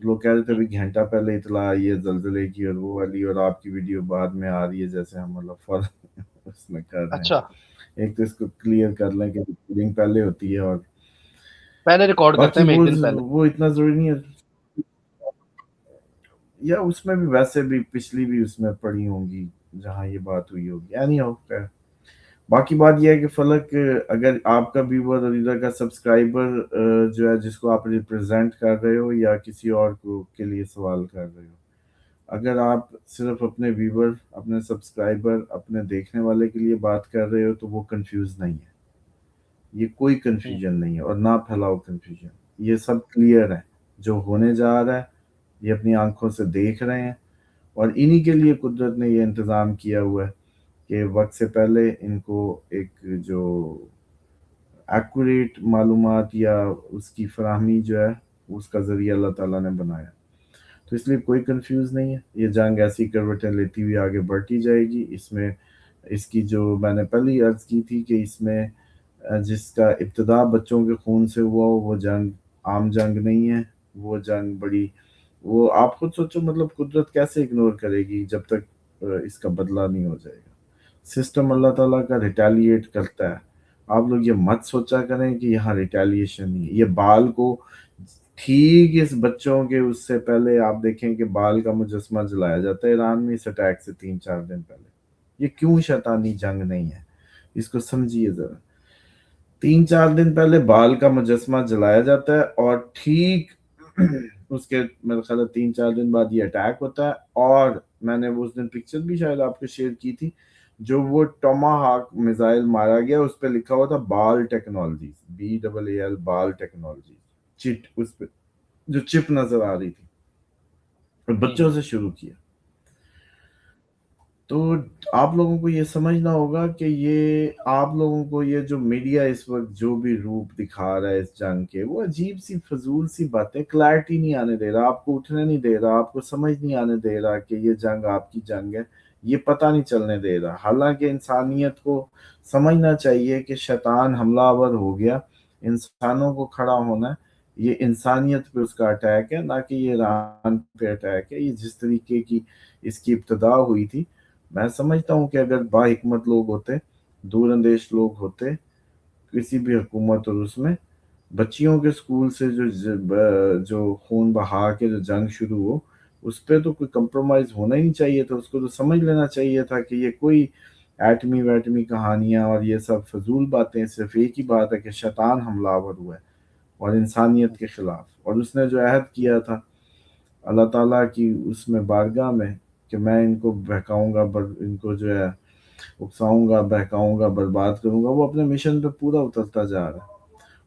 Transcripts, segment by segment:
لوگ کہہ رہے تھے ابھی گھنٹہ پہلے اطلاع آئی ہے زلزلے کی اور وہ والی، اور آپ کی ویڈیو بعد میں آ رہی ہے، جیسے ہم مطلب فوراً اس میں کر رہے ہیں. اچھا، ایک تو اس کو کلیئر کر لیں کہ ریکارڈنگ پہلے ہوتی ہے، اور پہلے ریکارڈ کرتے باقی ہیں ہم ایک دن پہلے. وہ اتنا ضروری نہیں ہے. یا اس میں بھی ویسے بھی پچھلی بھی اس میں پڑی ہوں گی جہاں یہ بات ہوئی ہوگی. یعنی ہو باقی بات یہ ہے کہ فلک، اگر آپ کا ویور اور ادھر کا سبسکرائبر جو ہے جس کو آپ ریپرزینٹ کر رہے ہو یا کسی اور کو کے لیے سوال کر رہے ہو، اگر آپ صرف اپنے ویور، اپنے سبسکرائبر، اپنے دیکھنے والے کے لیے بات کر رہے ہو تو وہ کنفیوز نہیں ہے. یہ کوئی کنفیوژن نہیں ہے، اور نہ پھیلاؤ کنفیوژن. یہ سب کلیئر ہے جو ہونے جا رہا ہے، یہ اپنی آنکھوں سے دیکھ رہے ہیں، اور انہی کے لیے قدرت نے یہ انتظام کیا ہوا ہے کہ وقت سے پہلے ان کو ایک جو ایکوریٹ معلومات یا اس کی فراہمی جو ہے اس کا ذریعہ اللہ تعالیٰ نے بنایا. تو اس لیے کوئی کنفیوز نہیں ہے. یہ جنگ ایسی کروٹیں لیتی ہوئی آگے بڑھتی جائے گی. اس میں اس کی جو میں نے پہلی عرض کی تھی کہ اس میں جس کا ابتدا بچوں کے خون سے ہوا ہو، وہ جنگ عام جنگ نہیں ہے. وہ جنگ بڑی، وہ آپ خود سوچو، مطلب قدرت کیسے اگنور کرے گی جب تک اس کا بدلہ نہیں ہو جائے گا. سسٹم اللہ تعالیٰ کا ریٹیلیٹ کرتا ہے. آپ لوگ یہ مت سوچا کریں کہ یہاں ریٹیلیشن نہیں ہے. یہ بال کو ٹھیک اس بچوں کے اس سے پہلے آپ دیکھیں کہ بال کا مجسمہ جلایا جاتا ہے ایران میں اس اٹیک سے 3-4 دن پہلے. یہ کیوں شیطانی جنگ نہیں ہے، اس کو سمجھیے ذرا. 3-4 دن پہلے بال کا مجسمہ جلایا جاتا ہے، اور ٹھیک اس کے میرے خیال 3-4 دن بعد یہ اٹیک ہوتا ہے. اور میں نے اس دن پکچر بھی شاید آپ کو شیئر کی تھی، جو وہ ٹوما ہاک میزائل مارا گیا اس پہ لکھا ہوا تھا بال ٹیکنالوجیز، BAAL بال ٹیکنالوجیز. چٹ اس پہ جو چپ نظر آ رہی تھی، اور بچوں سے شروع کیا. تو آپ لوگوں کو یہ سمجھنا ہوگا کہ یہ آپ لوگوں کو یہ جو میڈیا اس وقت جو بھی روپ دکھا رہا ہے اس جنگ کے، وہ عجیب سی فضول سی باتیں، کلیرٹی نہیں آنے دے رہا، آپ کو اٹھنے نہیں دے رہا، آپ کو سمجھ نہیں آنے دے رہا کہ یہ جنگ آپ کی جنگ ہے. یہ پتہ نہیں چلنے دے رہا. حالانکہ انسانیت کو سمجھنا چاہیے کہ شیطان حملہ آور ہو گیا، انسانوں کو کھڑا ہونا ہے. یہ انسانیت پہ اس کا اٹیک ہے، نہ کہ یہ ایران پہ اٹیک ہے. یہ جس طریقے کی اس کی ابتدا ہوئی تھی، میں سمجھتا ہوں کہ اگر با حکمت لوگ ہوتے، دور اندیش لوگ ہوتے کسی بھی حکومت، اور اس میں بچیوں کے سکول سے جو خون بہا کے جو جنگ شروع ہو، اس پہ تو کوئی کمپرومائز ہونا ہی نہیں چاہیے تھا. اس کو تو سمجھ لینا چاہیے تھا کہ یہ کوئی ایٹمی ویٹمی کہانیاں اور یہ سب فضول باتیں. صرف ایک ہی بات ہے کہ شیطان حملہ آور ہوا ہے اور انسانیت کے خلاف. اور اس نے جو عہد کیا تھا اللہ تعالیٰ کی اس میں بارگاہ میں کہ میں ان کو بہکاؤں گا، ان کو جو ہے اکساؤں گا، بہکاؤں گا، برباد کروں گا، وہ اپنے مشن پہ پورا اترتا جا رہا ہے.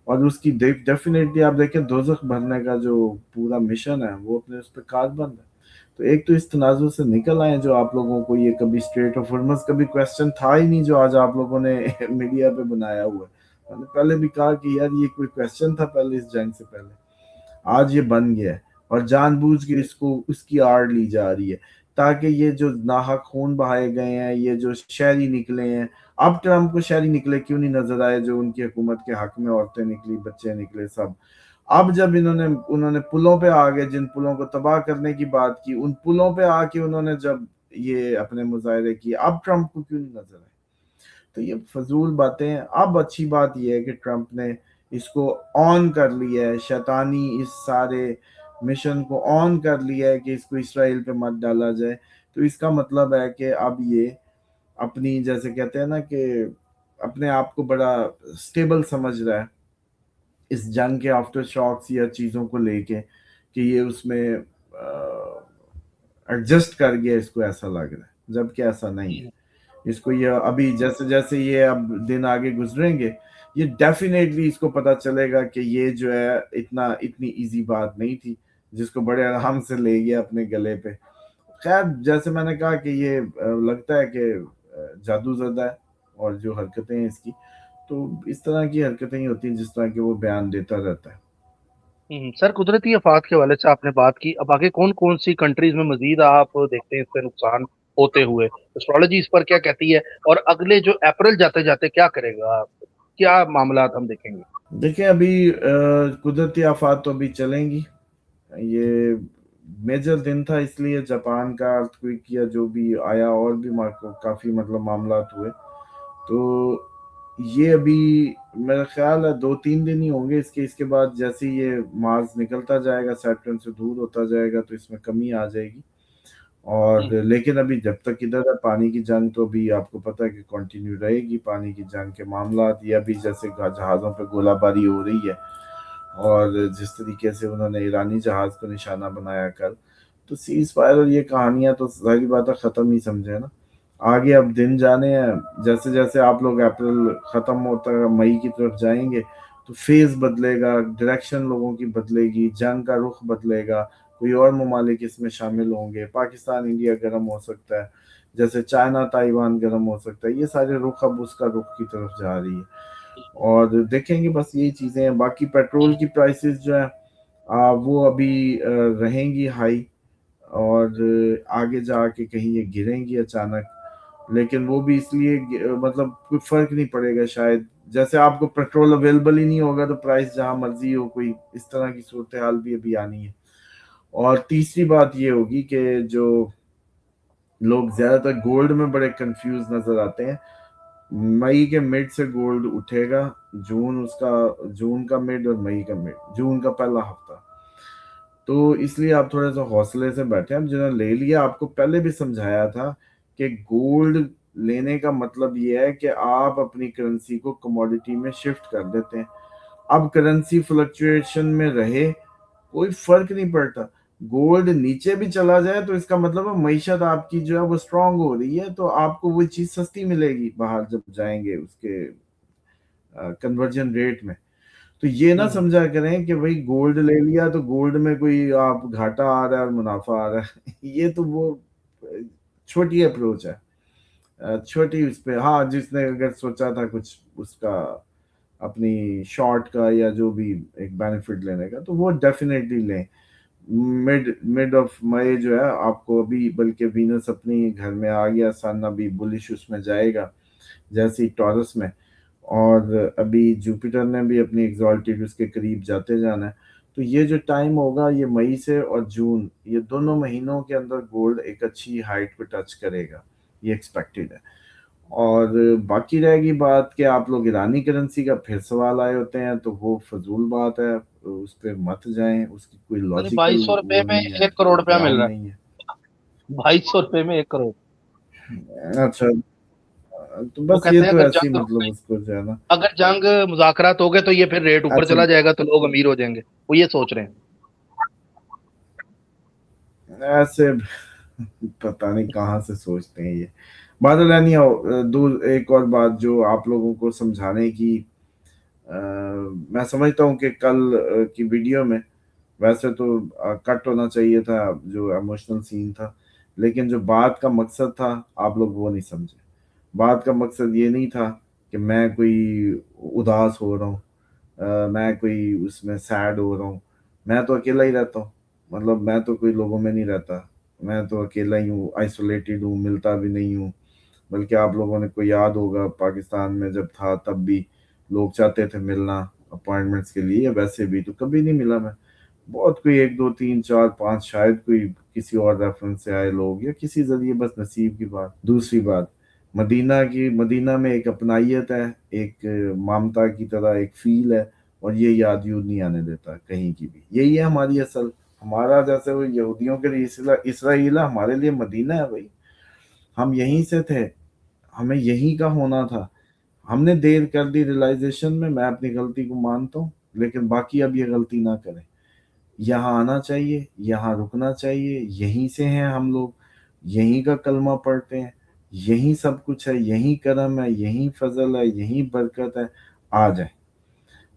اور اس کی ڈیفینیٹلی آپ دیکھیں دوزخ بھرنے کا جو پورا مشن ہے وہ اپنے اس پہ کاربند ہے. تو ایک تو اس تنازع سے نکل آئے جو آپ لوگوں کو یہ کبھی اسٹریٹ آف ہارمز کبھی کویسچن تھا ہی نہیں، جو آج آپ لوگوں نے میڈیا پہ بنایا ہوا ہے. میں نے پہلے بھی کہا کہ یار یہ کوئی کویسچن تھا پہلے اس جنگ سے پہلے، آج یہ بن گیا ہے. اور جان بوجھ کے اس کی آڑ لی جا رہی ہے تاکہ یہ جو ناحق خون بہائے گئے ہیں، یہ جو شہری نکلے ہیں. اب ٹرمپ کو شہری نکلے کیوں نہیں نظر آئے جو ان کی حکومت کے حق میں عورتیں نکلی، بچے نکلے، سب. اب جب انہوں نے پلوں پہ آ گئے، جن پلوں کو تباہ کرنے کی بات کی، ان پلوں پہ آ کے انہوں نے جب یہ اپنے مظاہرے کیے، اب ٹرمپ کو کیوں نہیں نظر آئے؟ تو یہ فضول باتیں ہیں. اب اچھی بات یہ ہے کہ ٹرمپ نے اس کو آن کر لیا ہے، شیطانی اس سارے مشن کو آن کر لیا ہے کہ اس کو اسرائیل پہ مت ڈالا جائے. تو اس کا مطلب ہے کہ اب یہ اپنی، جیسے کہتے ہیں نا کہ اپنے آپ کو بڑا سٹیبل سمجھ رہا ہے اس جنگ کے آفٹر شاکس یا چیزوں کو لے کے، کہ یہ اس میں ایڈجسٹ کر گیا. اس کو ایسا لگ رہا ہے، جبکہ ایسا نہیں ہے. اس کو یہ ابھی جیسے جیسے یہ اب دن آگے گزریں گے، یہ ڈیفینیٹلی اس کو پتا چلے گا کہ یہ جو ہے اتنی ایزی بات نہیں تھی، جس کو بڑے آرام سے لے گیا اپنے گلے پہ. خیر جیسے میں نے کہا کہ یہ لگتا ہے کہ جادو زدہ ہے، اور جو حرکتیں ہیں اس کی، تو اس طرح کی حرکتیں ہی ہوتی ہیں جس طرح کہ وہ بیان دیتا رہتا ہے. سر، قدرتی آفات کے حوالے سے آپ نے بات کی، اب آگے کون کون سی کنٹریز میں مزید آپ دیکھتے ہیں اس سے نقصان ہوتے ہوئے؟ اسٹرالوجی اس پر کیا کہتی ہے، اور اگلے جو اپریل جاتے جاتے کیا کرے گا، کیا معاملات ہم دیکھیں گے؟ دیکھیں ابھی قدرتی آفات تو ابھی چلیں گی یہ میجر دن تھا، اس لیے جاپان کا ارتھکویک یا جو بھی آیا اور بھی کافی مطلب معاملات ہوئے. تو یہ ابھی میرا خیال ہے 2-3 دن ہی ہوں گے اس کے بعد جیسے یہ مارس نکلتا جائے گا، سیٹرن سے دور ہوتا جائے گا تو اس میں کمی آ جائے گی. اور لیکن ابھی جب تک ادھر ہے پانی کی جنگ تو بھی آپ کو پتہ ہے کہ کنٹینیو رہے گی. پانی کی جنگ کے معاملات یا بھی جیسے جہازوں پہ گولہ باری ہو رہی ہے اور جس طریقے سے انہوں نے ایرانی جہاز کو نشانہ بنایا کل، تو سیز فائر اور یہ کہانیاں تو ظاہری بات ہے ختم ہی سمجھے نا. آگے اب دن جانے ہیں، جیسے جیسے آپ لوگ اپریل ختم ہوتا ہے مئی کی طرف جائیں گے تو فیز بدلے گا، ڈائریکشن لوگوں کی بدلے گی، جنگ کا رخ بدلے گا، کوئی اور ممالک اس میں شامل ہوں گے، پاکستان انڈیا گرم ہو سکتا ہے، جیسے چائنا تائیوان گرم ہو سکتا ہے. یہ سارے رخ اب اس کا رخ کی طرف جا رہی ہے اور دیکھیں گے. بس یہی چیزیں ہیں. باقی پیٹرول کی پرائسز جو ہیں وہ ابھی رہیں گی ہائی اور آگے جا کے کہیں یہ گریں گی اچانک، لیکن وہ بھی اس لیے مطلب کوئی فرق نہیں پڑے گا شاید. جیسے آپ کو پیٹرول اویلیبل ہی نہیں ہوگا تو پرائس جہاں مرضی ہو، کوئی اس طرح کی صورتحال بھی ابھی آنی ہے. اور تیسری بات یہ ہوگی کہ جو لوگ زیادہ تر گولڈ میں بڑے کنفیوز نظر آتے ہیں، مئی کے مڈ سے گولڈ اٹھے گا، جون کا مڈ اور مئی کا مڈ، جون کا پہلا ہفتہ. تو اس لیے آپ تھوڑے سا حوصلے سے بیٹھے. اب جنہوں نے لے لیا، آپ کو پہلے بھی سمجھایا تھا کہ گولڈ لینے کا مطلب یہ ہے کہ آپ اپنی کرنسی کو کموڈیٹی میں شفٹ کر دیتے ہیں. اب کرنسی فلکچویشن میں رہے کوئی فرق نہیں پڑتا، گولڈ نیچے بھی چلا جائے تو اس کا مطلب ہے معیشت آپ کی جو ہے وہ اسٹرانگ ہو رہی ہے، تو آپ کو وہ چیز سستی ملے گی باہر جب جائیں گے اس کے کنورجن ریٹ میں. تو یہ نہ سمجھا کریں کہ بھئی گولڈ لے لیا تو گولڈ میں کوئی آپ گھاٹا آ رہا ہے اور منافع آ رہا ہے. یہ تو وہ چھوٹی اپروچ ہے، چھوٹی اس پہ. ہاں جس نے اگر سوچا تھا کچھ اس کا اپنی شارٹ کا یا جو بھی ایک بینیفٹ لینے کا تو وہ ڈیفینیٹلی لیں. مڈ آف مئی جو ہے آپ کو ابھی، بلکہ وینس اپنی گھر میں آ گیا، سن ابھی بلش اس میں جائے گا جیسے ٹورس میں، اور ابھی جوپیٹر نے بھی اپنی ایگزالٹیڈ اس کے قریب جاتے جانا ہے. تو یہ جو ٹائم ہوگا یہ مئی سے اور جون، یہ دونوں مہینوں کے اندر گولڈ ایک اچھی ہائٹ پہ ٹچ کرے گا، یہ ایکسپیکٹڈ ہے. اور باقی رہے گی بات کہ آپ لوگ ایرانی کرنسی کا پھر سوال آئے ہوتے ہیں تو وہ فضول بات ہے، اس پہ مت جائیں، اس کی کوئی لاجیکل 2200 روپے وہ میں نہیں ہے، 1 کروڑ روپیہ مل گراؤنڈ رہا نہیں ہے. ہے. 2200 روپے میں 1 کروڑ. اچھا تو وہ بس کہتے یہ ہیں تو اگر ایسی جنگ رک مطلب گئی، اس کو جو ہے نا. اگر جنگ مذاکرات ہو گئے تو یہ پھر ریٹ اوپر اچھا چلا جائے گا تو لوگ امیر ہو جائیں گے، وہ یہ سوچ رہے ہیں. ایسے پتہ نہیں کہاں سے سوچتے ہیں یہ. بادل رہنی ایک اور بات جو آپ لوگوں کو سمجھانے کی، میں سمجھتا ہوں کہ کل کی ویڈیو میں ویسے تو کٹ ہونا چاہیے تھا جو ایموشنل سین تھا، لیکن جو بات کا مقصد تھا آپ لوگ وہ نہیں سمجھے. بات کا مقصد یہ نہیں تھا کہ میں کوئی اداس ہو رہا ہوں، میں کوئی اس میں سیڈ ہو رہا ہوں. میں تو اکیلا ہی رہتا ہوں، مطلب میں تو کوئی لوگوں میں نہیں رہتا، میں تو اکیلا ہی ہوں، آئسولیٹڈ ہوں، ملتا بھی نہیں ہوں. بلکہ آپ لوگوں نے کو یاد ہوگا پاکستان میں جب تھا تب بھی لوگ چاہتے تھے ملنا اپوائنٹمنٹس کے لیے، ویسے بھی تو کبھی نہیں ملا میں. بہت کوئی 1 2 3 4 5 شاید کوئی کسی اور ریفرنس سے آئے لوگ یا کسی ذریعے، بس نصیب کی بات. دوسری بات، مدینہ میں ایک اپنائیت ہے، ایک مامتا کی طرح ایک فیل ہے، اور یہ یاد یوں نہیں آنے دیتا کہیں کی بھی. یہی ہے ہماری اصل. ہمارا جیسے وہ یہودیوں کے لیے اسرائیل ہے، ہمارے لیے مدینہ ہے بھائی. ہم یہیں سے تھے، ہمیں یہیں کا ہونا تھا. ہم نے دیر کر دی ریلائزیشن میں، میں اپنی غلطی کو مانتا ہوں، لیکن باقی اب یہ غلطی نہ کریں. یہاں آنا چاہیے، یہاں رکنا چاہیے، یہیں سے ہیں ہم لوگ، یہیں کا کلمہ پڑھتے ہیں، یہیں سب کچھ ہے، یہیں کرم ہے، یہیں فضل ہے، یہیں برکت ہے. آ جائیں.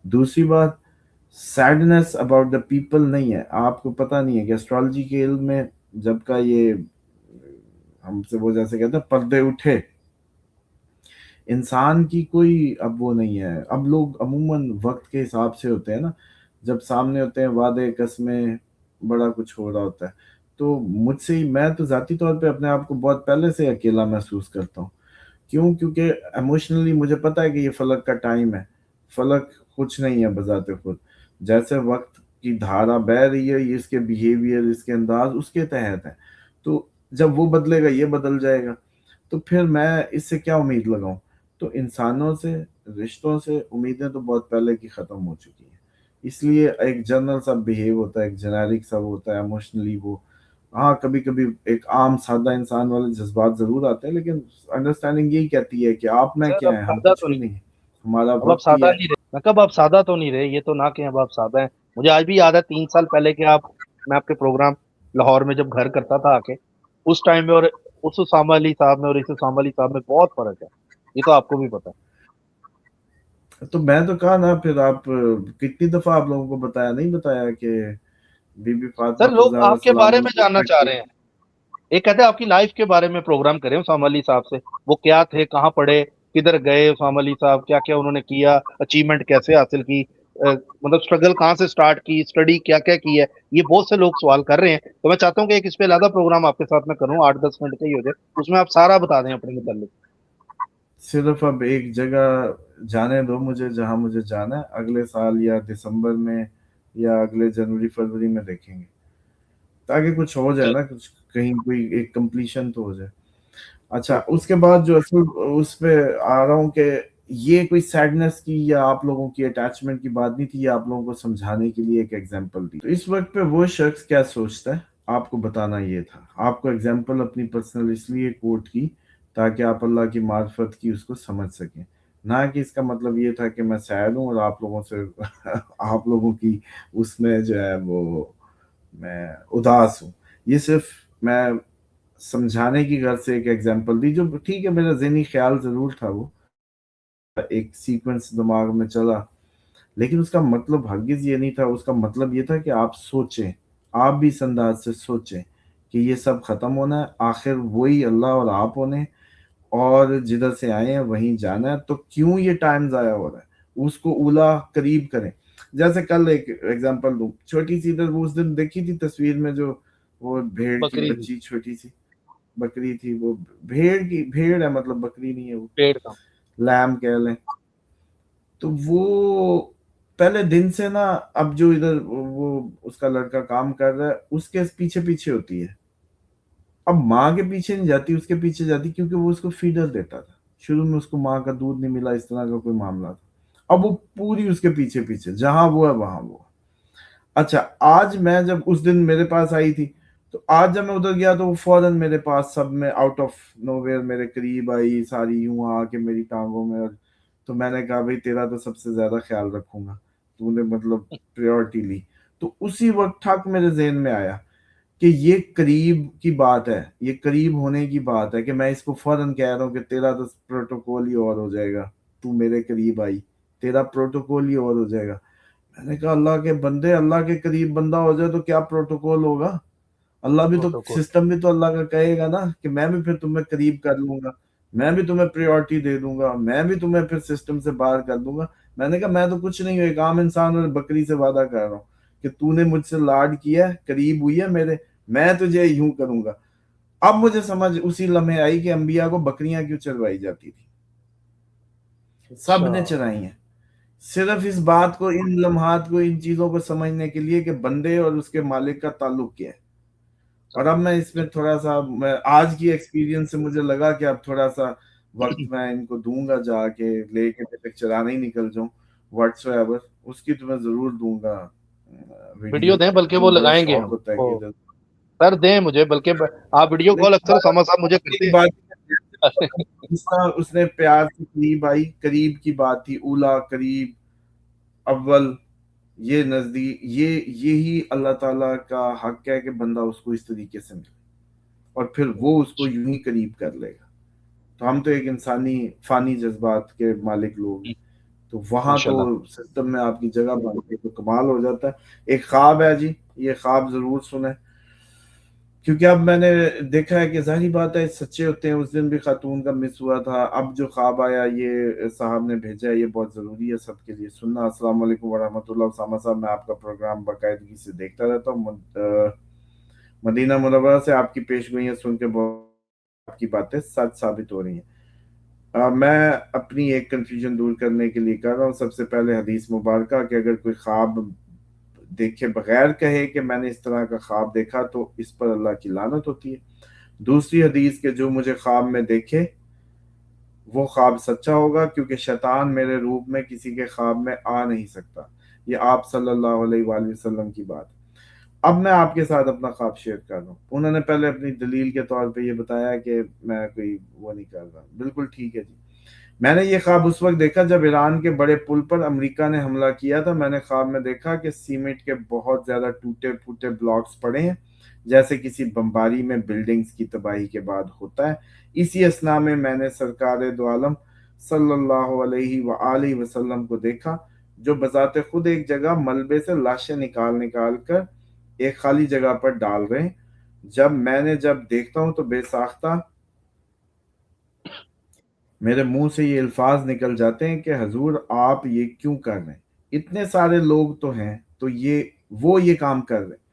دوسری بات، سیڈنس اباؤٹ دا پیپل نہیں ہے. آپ کو پتہ نہیں ہے کہ اسٹرالوجی کے علم میں جب کا یہ ہم سے وہ جیسے کہتے ہیں پردے اٹھے، انسان کی کوئی اب وہ نہیں ہے. اب لوگ عموماً وقت کے حساب سے ہوتے ہیں نا، جب سامنے ہوتے ہیں وعدے قسمیں، بڑا کچھ ہو رہا ہوتا ہے. تو مجھ سے ہی، میں تو ذاتی طور پہ اپنے آپ کو بہت پہلے سے اکیلا محسوس کرتا ہوں. کیونکہ ایموشنلی مجھے پتا ہے کہ یہ فلک کا ٹائم ہے. فلک کچھ نہیں ہے بذات خود. جیسے وقت کی دھارا بہ رہی ہے، یہ اس کے بیہیویئر، اس کے انداز اس کے تحت ہے، تو جب وہ بدلے گا یہ بدل جائے گا، تو پھر میں اس سے کیا امید لگاؤں؟ تو انسانوں سے، رشتوں سے امیدیں تو بہت پہلے کی ختم ہو چکی ہیں. اس لیے ایک جنرل سا بہیو ہوتا ہے، ایک جنیرک سا ہوتا ہے ایموشنلی. وہ ہاں کبھی کبھی ایک عام سادہ انسان والے جذبات ضرور آتے ہیں، لیکن انڈرسٹینڈنگ یہی کہتی ہے کہ آپ میں سر اب کیا ہے، ہم سادہ کچھ تو بھی نہیں، نہیں، ہمارا اب آپ وقت ہی سادہ ہے. نہیں رہے. میں کب آپ سادہ تو نہیں رہے، یہ تو نہ کہ اب آپ سادہ ہیں. مجھے آج بھی یاد ہے 3 سال پہلے کہ میں آپ کے پروگرام لاہور میں جب گھر کرتا تھا آ کے، اس ٹائم میں اور اس اسامہ علی صاحب میں اور اس اسامہ علی صاحب میں بہت فرق ہے. یہ تو آپ کو بھی پتا ہے. تو میں تو کہا نا، پھر آپ کتنی دفعہ آپ لوگوں کو بتایا نہیں بتایا کہ بی بی سر فاطمہ لوگ الزہرا آپ کے السلام بارے میں جاننا چاہ علیہ. رہے ہیں. ایک کہتے ہیں آپ کی لائف کے بارے میں پروگرام کریں اسامہ علی صاحب سے. وہ کیا تھے، کہاں پڑھے، کدھر گئے اسامہ علی صاحب، کیا کیا انہوں نے کیا، اچیومنٹ کیسے حاصل کی، مطلب اسٹرگل کہاں سے سٹارٹ کی، اسٹڈی کیا کیا کی ہے. یہ بہت سے لوگ سوال کر رہے ہیں. تو میں چاہتا ہوں کہ ایک اس پہ علیحدہ پروگرام آپ کے ساتھ میں کروں، 8-10 منٹ کا ہی ہو جائے، اس میں آپ سارا بتا دیں اپنے متعلق. صرف اب ایک جگہ جانے دو مجھے جہاں مجھے جانا ہے، اگلے سال یا دسمبر میں یا اگلے جنوری فروری میں دیکھیں گے، تاکہ کچھ ہو جائے نا، کچھ کہیں کوئی ایک کمپلیشن تو ہو جائے. اچھا اس کے بعد جو اصل اس پہ آ رہا ہوں کہ یہ کوئی سیڈنس کی یا آپ لوگوں کی اٹیچمنٹ کی بات نہیں تھی، یہ آپ لوگوں کو سمجھانے کے لیے ایک ایگزامپل دی. تو اس وقت پہ وہ شخص کیا سوچتا ہے آپ کو بتانا یہ تھا. آپ کو ایگزامپل اپنی پرسنل اس لیے کوٹ کی تاکہ آپ اللہ کی معرفت کی اس کو سمجھ سکیں، نہ کہ اس کا مطلب یہ تھا کہ میں سیڈ ہوں اور آپ لوگوں سے آپ لوگوں کی اس میں جو ہے وہ میں اداس ہوں. یہ صرف میں سمجھانے کی غرض سے ایک ایگزامپل دی، جو ٹھیک ہے میرا ذہنی خیال ضرور تھا، وہ ایک سیکوینس دماغ میں چلا، لیکن اس کا مطلب ہرگز یہ نہیں تھا. اس کا مطلب یہ تھا کہ آپ سوچیں، آپ بھی اس انداز سے سوچیں کہ یہ سب ختم ہونا ہے، آخر وہی اللہ اور آپ ہونے، اور جدھر سے آئے ہیں وہیں جانا ہے. تو کیوں یہ ٹائم ضائع ہو رہا ہے، اس کو اولا قریب کریں. جیسے کل ایک ایگزامپل دوں چھوٹی سی، ادھر وہ اس دن دیکھی تھی تصویر میں جو وہ بھیڑ کی بکری بچی چھوٹی سی بکری تھی، وہ بھیڑ ہے، مطلب بکری نہیں ہے، وہ پیڑ کا. لیم کہہ لیں. تو وہ پہلے دن سے نا، اب جو ادھر وہ اس کا لڑکا کام کر رہا ہے اس کے پیچھے پیچھے ہوتی ہے. اب ماں کے پیچھے نہیں جاتی، اس کے پیچھے جاتی، کیونکہ وہ اس کو فیڈر دیتا تھا. شروع میں اس کو ماں کا دودھ نہیں ملا، اس طرح کا کوئی معاملہ تھا. اب وہ پوری اس کے پیچھے پیچھے، جہاں وہ ہے وہاں وہ. اچھا آج میں جب اس دن میرے پاس آئی تھی، تو آج جب میں ادھر گیا تو وہ فوراً میرے پاس سب میں آؤٹ آف نو ویئر میرے قریب آئی، ساری یوں آ کے میری ٹانگوں میں. اور تو میں نے کہا بھائی تیرا تو سب سے زیادہ خیال رکھوں گا، تو نے مطلب پریورٹی لی. تو اسی وقت ٹھک میرے ذہن میں آیا کہ یہ قریب کی بات ہے، یہ قریب ہونے کی بات ہے، کہ میں اس کو فوراً کہہ رہا ہوں کہ تیرا تو پروٹوکول ہی اور ہو جائے گا، تو میرے قریب آئی، تیرا پروٹوکول ہی اور ہو جائے گا. میں نے کہا اللہ کے بندے، اللہ کے قریب بندہ ہو جائے تو کیا پروٹوکول ہوگا. اللہ بھی تو پروٹوکول. سسٹم بھی تو اللہ کا کہے گا نا کہ میں بھی پھر تمہیں قریب کر لوں گا، میں بھی تمہیں پریورٹی دے دوں گا، میں بھی تمہیں پھر سسٹم سے باہر کر دوں گا. میں نے کہا میں تو کچھ نہیں ہوں، ایک عام انسان اور بکری سے وعدہ کر رہا ہوں کہ تو نے مجھ سے لاڈ کیا ہے، قریب ہوئی ہے میرے، میں تجھے یوں کروں گا. اب مجھے سمجھ اسی لمحے آئی کہ انبیاء کو بکریاں کیوں چروائی جاتی تھی. سب اچھا. نے چرائی ہیں، صرف اس بات کو، ان لمحات کو، ان چیزوں کو سمجھنے کے لیے کہ بندے اور اس کے مالک کا تعلق کیا ہے. اور اب میں اس میں تھوڑا سا، میں آج کی ایکسپیرینس سے مجھے لگا کہ اب تھوڑا سا وقت میں ان کو دوں گا، جا کے لے کے جب تک چرانے ہی نکل جاؤں واٹس ایور، اس کی تو میں ضرور دوں گا ویڈیو ویڈیو. دیں، بلکہ کیوں وہ بڑا لگائیں گے شوق ہم. ہوتا ہے کہ ادھر سر دیں مجھے، بلکہ آپ ویڈیو کال اکثر اسامہ صاحب مجھے کرتے بات ہیں. اس طرح اس نے پیار سے قریب آئی، قریب کی بات تھی، اولا، قریب، اول، یہ نزدیک، یہی اللہ تعالیٰ کا حق ہے کہ بندہ اس کو اس طریقے سے ملے، اور پھر وہ اس کو یوں ہی قریب کر لے گا. تو ہم تو ایک انسانی فانی جذبات کے مالک لوگ ہیں، تو وہاں تو ماشاء اللہ. سسٹم میں آپ کی جگہ بنتی تو کمال ہو جاتا ہے. ایک خواب ہے جی، یہ خواب ضرور سنیں، کیونکہ اب میں نے دیکھا ہے کہ ظاہری بات ہے سچے ہوتے ہیں. اس دن بھی خاتون کا مس ہوا تھا، اب جو خواب آیا یہ صاحب نے بھیجا ہے، یہ بہت ضروری ہے سب کے لیے سننا. السلام علیکم ورحمۃ اللہ. اسامہ صاحب میں آپ کا پروگرام باقاعدگی سے دیکھتا رہتا ہوں، مدینہ منورہ سے آپ کی پیش گوئیاں سن کے بہت آپ کی باتیں سچ ثابت ہو رہی ہیں. میں اپنی ایک کنفیوژن دور کرنے کے لیے کر رہا ہوں. سب سے پہلے حدیث مبارکہ کہ اگر کوئی خواب دیکھے بغیر کہے کہ میں نے اس طرح کا خواب دیکھا تو اس پر اللہ کی لعنت ہوتی ہے۔ دوسری حدیث کہ جو مجھے خواب میں دیکھے وہ خواب سچا ہوگا، کیونکہ شیطان میرے روپ میں کسی کے خواب میں آ نہیں سکتا۔ یہ آپ صلی اللہ علیہ وآلہ وسلم کی بات ہے۔ اب میں آپ کے ساتھ اپنا خواب شیئر کر رہا ہوں۔ انہوں نے پہلے اپنی دلیل کے طور پہ یہ بتایا کہ میں کوئی وہ نہیں کر رہا، بالکل ٹھیک ہے جی۔ میں نے یہ خواب اس وقت دیکھا جب ایران کے بڑے پل پر امریکہ نے حملہ کیا تھا۔ میں نے خواب میں دیکھا کہ سیمنٹ کے بہت زیادہ ٹوٹے پھوٹے بلاکس پڑے ہیں، جیسے کسی بمباری میں بلڈنگز کی تباہی کے بعد ہوتا ہے۔ اسی اثنا میں میں نے سرکار دو عالم صلی اللہ علیہ وآلہ وسلم کو دیکھا، جو بذات خود ایک جگہ ملبے سے لاشیں نکال کر ایک خالی جگہ پر ڈال رہے ہیں۔ جب دیکھتا ہوں تو بے ساختہ میرے منہ سے یہ الفاظ نکل جاتے ہیں کہ حضور آپ یہ کیوں کر رہے ہیں؟ اتنے سارے لوگ تو ہیں تو وہ یہ کام کر رہے ہیں۔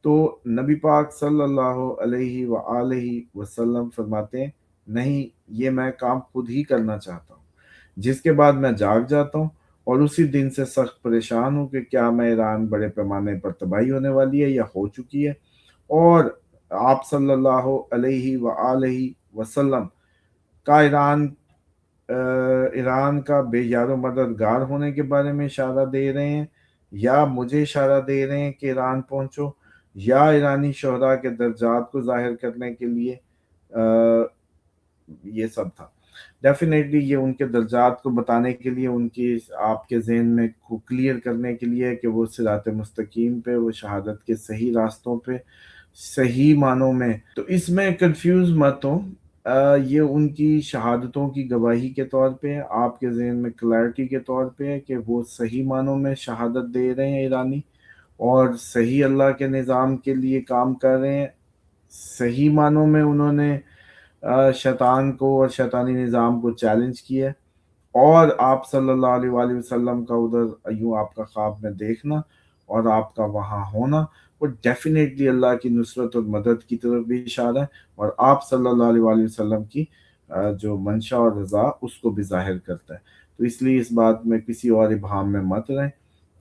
تو نبی پاک صلی اللہ علیہ وآلہ وسلم فرماتے ہیں نہیں، یہ میں کام خود ہی کرنا چاہتا ہوں۔ جس کے بعد میں جاگ جاتا ہوں اور اسی دن سے سخت پریشان ہوں کہ کیا میں ایران بڑے پیمانے پر تباہی ہونے والی ہے یا ہو چکی ہے۔ اور آپ صلی اللہ علیہ وآلہ وسلم کا ایران کا بے یار و مددگار ہونے کے بارے میں اشارہ دے رہے ہیں، یا مجھے اشارہ دے رہے ہیں کہ ایران پہنچو، یا ایرانی شہداء کے درجات کو ظاہر کرنے کے لیے یہ سب تھا۔ ڈیفینیٹلی یہ ان کے درجات کو بتانے کے لیے، ان کی آپ کے ذہن میں کو کلیئر کرنے کے لیے کہ وہ صراط مستقیم پہ، وہ شہادت کے صحیح راستوں پہ صحیح معنوں میں۔ تو اس میں کنفیوز مت ہو، یہ ان کی شہادتوں کی گواہی کے طور پہ، آپ کے ذہن میں کلیئرٹی کے طور پہ کہ وہ صحیح معنوں میں شہادت دے رہے ہیں ایرانی، اور صحیح اللہ کے نظام کے لیے کام کر رہے ہیں۔ صحیح معنوں میں انہوں نے شیطان کو اور شیطانی نظام کو چیلنج کیا ہے۔ اور آپ صلی اللہ علیہ وآلہ وسلم کا ادھر یوں آپ کا خواب میں دیکھنا اور آپ کا وہاں ہونا، وہ ڈیفینیٹلی اللہ کی نصرت اور مدد کی طرف بھی اشارہ ہے، اور آپ صلی اللہ علیہ وآلہ وسلم کی جو منشا اور رضا اس کو بھی ظاہر کرتا ہے۔ تو اس لیے اس بات میں کسی اور ابہام میں مت رہیں،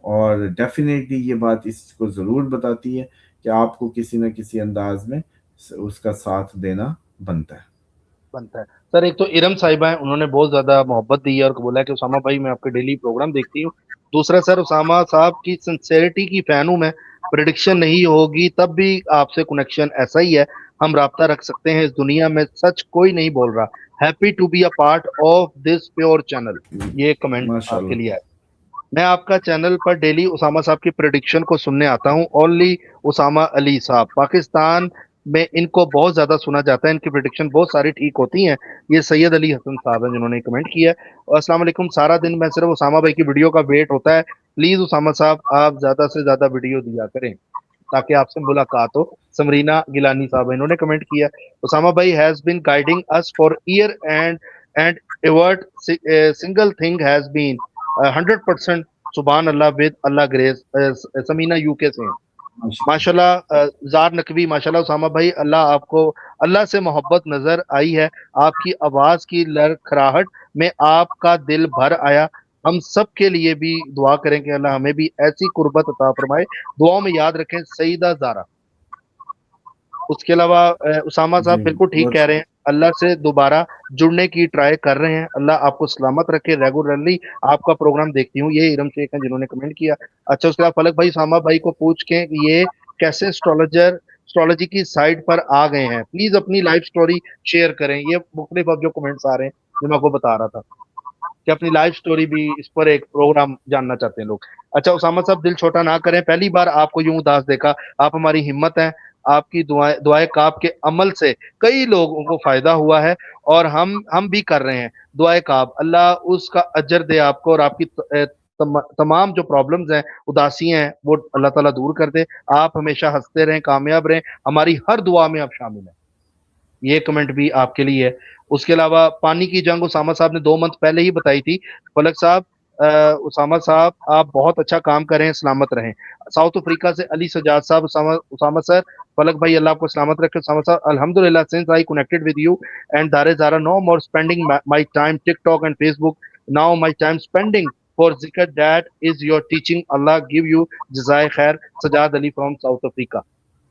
اور ڈیفینیٹلی یہ بات اس کو ضرور بتاتی ہے کہ آپ کو کسی نہ کسی انداز میں اس کا ساتھ دینا بنتا ہے۔ سر ایک تو ارم صاحبہ ہیں، انہوں نے بہت زیادہ محبت دی ہے اور بولا کہ اسامہ بھائی میں آپ کے ڈیلی پروگرام دیکھتی ہوں۔ دوسرا سر اسامہ صاحب کی سنسیئرٹی کی فین ہوں میں، پریڈکشن نہیں ہوگی تب بھی آپ سے کنیکشن ایسا ہی ہے، ہم رابطہ رکھ سکتے ہیں، اس دنیا میں سچ کوئی نہیں بول رہا، happy to be a part of this pure channel. یہ کمنٹ ماشاء آپ کے اللہ۔ لیے ہے۔ میں آپ کا چینل پر ڈیلی اسامہ صاحب کی پریڈکشن کو سننے آتا ہوں، اونلی اسامہ علی صاحب پاکستان میں ان کو بہت زیادہ سنا جاتا ہے، ان کی پریڈکشن بہت ساری ٹھیک ہوتی ہیں۔ یہ سید علی حسن صاحب ہیں جنہوں نے کمنٹ کیا ہے۔ اور السلام علیکم، سارا دن میں صرف اسامہ بھائی کی ویڈیو کا ویٹ ہوتا ہے، پلیز اسامہ صاحب آپ زیادہ سے زیادہ ویڈیو دیا کریں تاکہ آپ سے ملاقات ہو۔ سمرینا گیلانی صاحب انہوں نے کمنٹ کیا، اسامہ بھائی has been guiding us for year and every single thing has been 100% سبحان اللہ with Allah grace. Samina U K سے ماشاء اللہ، زار نقوی ماشاء اللہ اسامہ بھائی، اللہ آپ کو، اللہ سے محبت نظر آئی ہے، آپ کی آواز کی لڑکھڑاہٹ میں آپ کا دل بھر آیا۔ ہم سب کے لیے بھی دعا کریں کہ اللہ ہمیں بھی ایسی قربت عطا فرمائے، دعاؤں میں یاد رکھیں سیدہ زارا۔ اس کے علاوہ اسامہ صاحب جی بالکل ٹھیک کہہ رہے ہیں، اللہ سے دوبارہ جڑنے کی ٹرائی کر رہے ہیں، اللہ آپ کو سلامت رکھے، ریگولرلی آپ کا پروگرام دیکھتی ہوں۔ یہ ارم شیخ ہیں جنہوں نے کمنٹ کیا۔ اچھا اس کے بعد فلک بھائی اسامہ بھائی کو پوچھ کے کہ یہ کیسے اسٹرالوجی کی سائٹ پر آ گئے ہیں، پلیز اپنی لائف سٹوری شیئر کریں۔ یہ مختلف اب جو کمنٹس آ رہے ہیں جو میں آپ کو بتا رہا تھا کہ اپنی لائف سٹوری بھی اس پر ایک پروگرام جاننا چاہتے ہیں لوگ۔ اچھا اسامہ صاحب دل چھوٹا نہ کریں، پہلی بار آپ کو یوں اداس دیکھا، آپ ہماری ہمت ہیں، آپ کی دعائے کعب کے عمل سے کئی لوگوں کو فائدہ ہوا ہے، اور ہم بھی کر رہے ہیں دعائے کعب، اللہ اس کا اجر دے آپ کو، اور آپ کی تمام جو پرابلمز ہیں، اداسیاں ہیں، وہ اللہ تعالیٰ دور کر دے، آپ ہمیشہ ہنستے رہیں، کامیاب رہیں، ہماری ہر دعا میں آپ شامل ہیں۔ یہ کمنٹ بھی آپ کے لیے ہے۔ اس کے علاوہ پانی کی جنگ اسامہ صاحب نے 2 منتھ پہلے ہی بتائی تھی۔ فلک صاحب اسامہ صاحب آپ بہت اچھا کام کریں، سلامت رہیں۔ ساؤتھ افریقہ سے علی سجاد صاحب، اسامہ سر فلک بھائی اللہ آپ کو سلامت رکھے۔ اسامہ صاحب الحمدللہ since I connected with you and there زارا no more spending my time TikTok and Facebook, now my time spending for zikr. That is your teaching. Allah give you jazai khair. Sajad Ali from South Africa.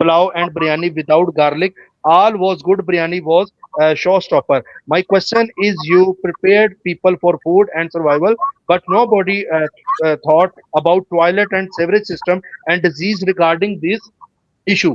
pulao and biryani without garlic. All was good. Biryani was showstopper. My question is, you prepared people for food and survival, but nobody thought about toilet and sewerage system and disease regarding this issue.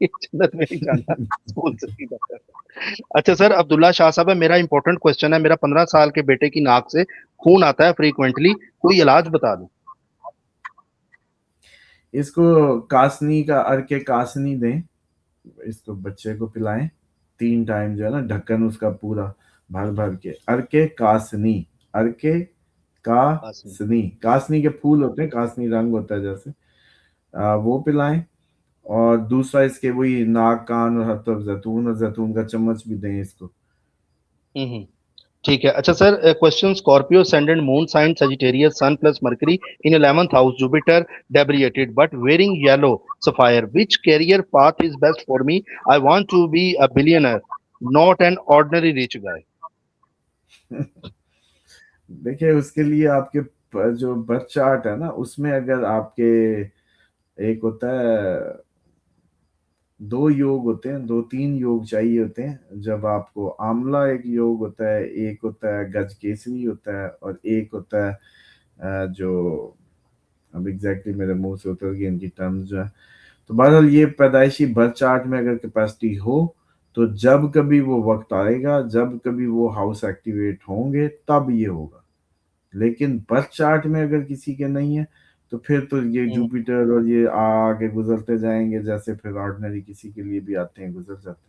یہ جنت میں نہیں جانا school سے سیدھا کرنا۔ اچھا سر، عبداللہ شاہ صاحب ہے، میرا امپورٹنٹ کوشچن ہے، میرا 15 سال کے بیٹے کی ناک سے خون آتا ہے فریکوینٹلی، کوئی علاج بتا دو۔ اس کو کاسنی کا ارکے کاسنی دیں، اس کو بچے کو پلائیں 3 ٹائم، جو ہے نا ڈھکن اس کا پورا بھر بھر کے، ارکے کاسنی، ارکے کاسنی، کاسنی کے پھول ہوتے ہیں، کاسنی رنگ ہوتا ہے جیسے، وہ پلائیں۔ اور دوسرا اس کے وہی ناک کان اور ہر طرف زیتون، اور زیتون کا چمچ بھی دیں اس کو۔ ٹھیک ہے۔ اچھا sir, question Scorpio ascendant moon sign Sagittarius sun plus Mercury in 11th house Jupiter debriated but wearing yellow sapphire, which career path is best for me? I want to be a billionaire, not an ordinary rich guy. دیکھیں اس کے لیے آپ کے جو birth chart ہے نا، اس میں اگر آپ کے ایک ہوتا ہے 2 یوگ ہوتے ہیں، 2-3 یوگ چاہیے ہوتے ہیں، جب آپ کو آملہ ایک یوگ ہوتا ہے، ایک ہوتا ہے گج کیسری ہوتا ہے، اور ایک ہوتا ہے جو اب ایگزیکٹلی میرے منہ سے اتر گئی ان کی ٹرمز جو ہے، تو بہرحال یہ پیدائشی برتھ چارٹ میں اگر کیپیسٹی ہو تو جب کبھی وہ وقت آئے گا، جب کبھی وہ ہاؤس ایکٹیویٹ ہوں گے تب یہ ہوگا۔ لیکن برتھ چارٹ میں اگر کسی کے نہیں ہے تو پھر تو یہ جوپیٹر اور یہ آگے گزرتے جائیں گے، جیسے پھر آرڈنری کسی کے لیے بھی آتے ہیں، گزر جاتے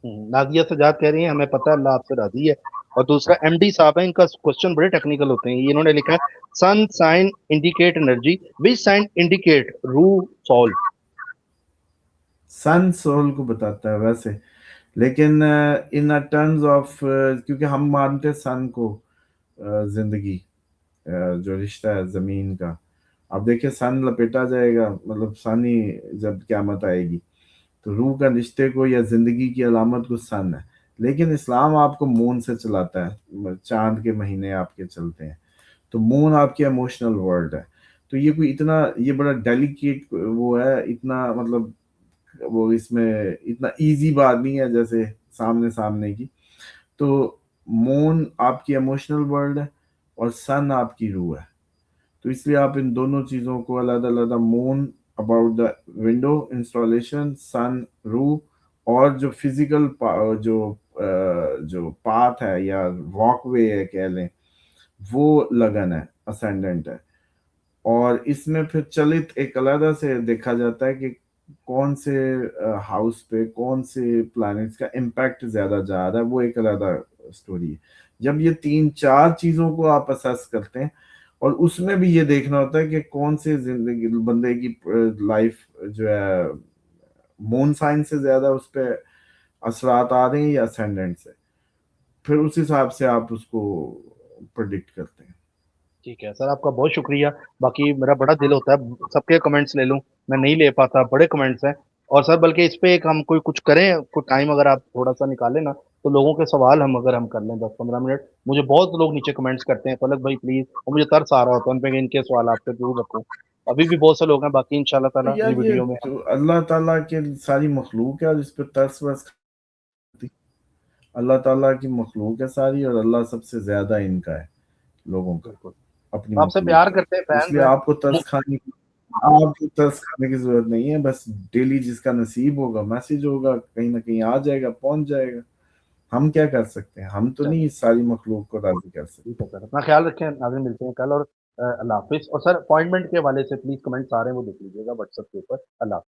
ہیں۔ نازیہ سجاد کہہ رہی ہیں ہمیں پتہ ہے اللہ آپ سے راضی ہے۔ اور دوسرا ایم ڈی صاحب ہیں، ان کا کوشچن بڑے ٹیکنیکل ہوتے ہیں، انہوں نے لکھا ہے سن سائن انڈیکیٹ انرجی، وچ سائن انڈیکیٹ رو سول۔ سن سول کو بتاتا ہے ویسے، لیکن ان ٹرمز آف، کیونکہ ہم مانتے سن کو زندگی، جو رشتہ ہے زمین کا، اب دیکھیں سن لپیٹا جائے گا، مطلب سن ہی جب قیامت آئے گی تو روح کا رشتے کو یا زندگی کی علامت کو سن ہے، لیکن اسلام آپ کو مون سے چلاتا ہے، چاند کے مہینے آپ کے چلتے ہیں، تو مون آپ کی ایموشنل ورلڈ ہے۔ تو یہ کوئی اتنا، یہ بڑا ڈیلیکیٹ وہ ہے، اتنا مطلب وہ اس میں اتنا ایزی بات نہیں ہے جیسے سامنے کی۔ تو مون آپ کی ایموشنل ورلڈ ہے اور سن آپ کی روح ہے، تو اس لیے آپ ان دونوں چیزوں کو علیحدہ علیحدہ، مون اباؤٹ دا ونڈو انسٹالیشن، سن روح، اور جو فزیکل جو پاتھ ہے یا واک وے ہے کہہ لیں، وہ لگن ہے، اسینڈنٹ ہے۔ اور اس میں پھر چلت ایک علیحدہ سے دیکھا جاتا ہے کہ کون سے ہاؤس پہ کون سے پلانٹس کا امپیکٹ زیادہ جا رہا ہے، وہ ایک علیحدہ سٹوری ہے۔ جب یہ 3-4 چیزوں کو آپ اسیس کرتے ہیں، اور اس میں بھی یہ دیکھنا ہوتا ہے کہ کون سے زندگی بندے کی لائف جو ہے مون سائن سے زیادہ اس پہ اثرات آ رہے ہیں یا اسینڈنٹ سے، پھر اس حساب سے آپ اس کو پرڈکٹ کرتے ہیں۔ ٹھیک ہے سر، آپ کا بہت شکریہ۔ باقی میرا بڑا دل ہوتا ہے سب کے کمنٹس لے لوں، میں نہیں لے پاتا، بڑے کمنٹس ہیں۔ اور سر بلکہ اس پہ ایک ہم کوئی کچھ کریں، کوئی ٹائم اگر آپ تھوڑا سا نکالیں نا، تو لوگوں کے سوال ہم کر لیں 10-15 منٹ۔ مجھے بہت لوگ نیچے کمنٹس کرتے ہیں فلک بھائی پلیز، اور مجھے ترس آ رہا ہوتا ہے ان پہ کہ ان کے سوال آپ سے ضرور رکھوں۔ ابھی بھی بہت سے لوگ ہیں، باقی انشاءاللہ تعالیٰ یار اگلی یہ ویڈیو میں تو اللہ تعالیٰ کے ساری مخلوق ہے، اور اس پہ ترس ورس اللہ تعالیٰ کی مخلوق ہے ساری، اور اللہ سب سے زیادہ ان کا ہے لوگوں کا، بالکل اپنی آپ سے مخلوق پیار کا۔ کرتے ہیں، تو اس فینس لیے ہیں۔ آپ کو ترس کھانے کی ضرورت نہیں ہے، بس ڈیلی جس کا نصیب ہوگا، میسج ہوگا، کہیں نہ کہیں آ جائے گا، پہنچ جائے گا۔ ہم کیا کر سکتے ہیں؟ ہم تو چلیں نہیں ساری مخلوق کو راضی کر سکتے۔ ٹھیک ہے سر، اپنا خیال رکھیں، ناظرین ملتے ہیں کل، اور اللہ حافظ۔ اور سر اپوائنٹمنٹ کے حوالے سے پلیز کمنٹس آ رہے ہیں وہ دیکھ لیجیے گا واٹس ایپ کے اوپر۔ اللہ حافظ۔